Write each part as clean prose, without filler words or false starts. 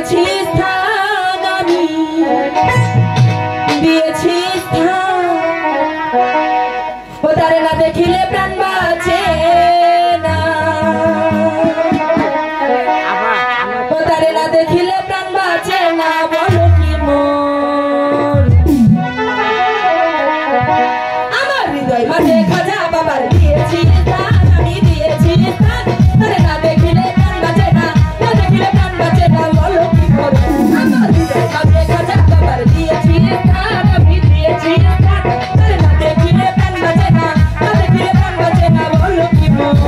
দিয়েছি স্থান আমি দিয়েছি স্থান ও তারে না দেখিলে প্রাণ বাঁচে না ও তারে না দেখিলে প্রাণ বাঁচে না বলো কি মোর আমার হৃদয় মাঝে খাজা বাবার দিয়েছি স্থান আমি দিয়েছি স্থান তারে না দেখিলে প্রাণ বাঁচে না না দেখিলে প্রাণ বাঁচে না বলো কি মোর আমার হৃদয় মাঝে খাজা বাবার দিয়েছি স্থান আমি দিয়েছি স্থান তারে না দেখিলে প্রাণ বাঁচে না না দেখিলে প্রাণ বাঁচে না বলো কি মোর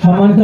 সম্মানিত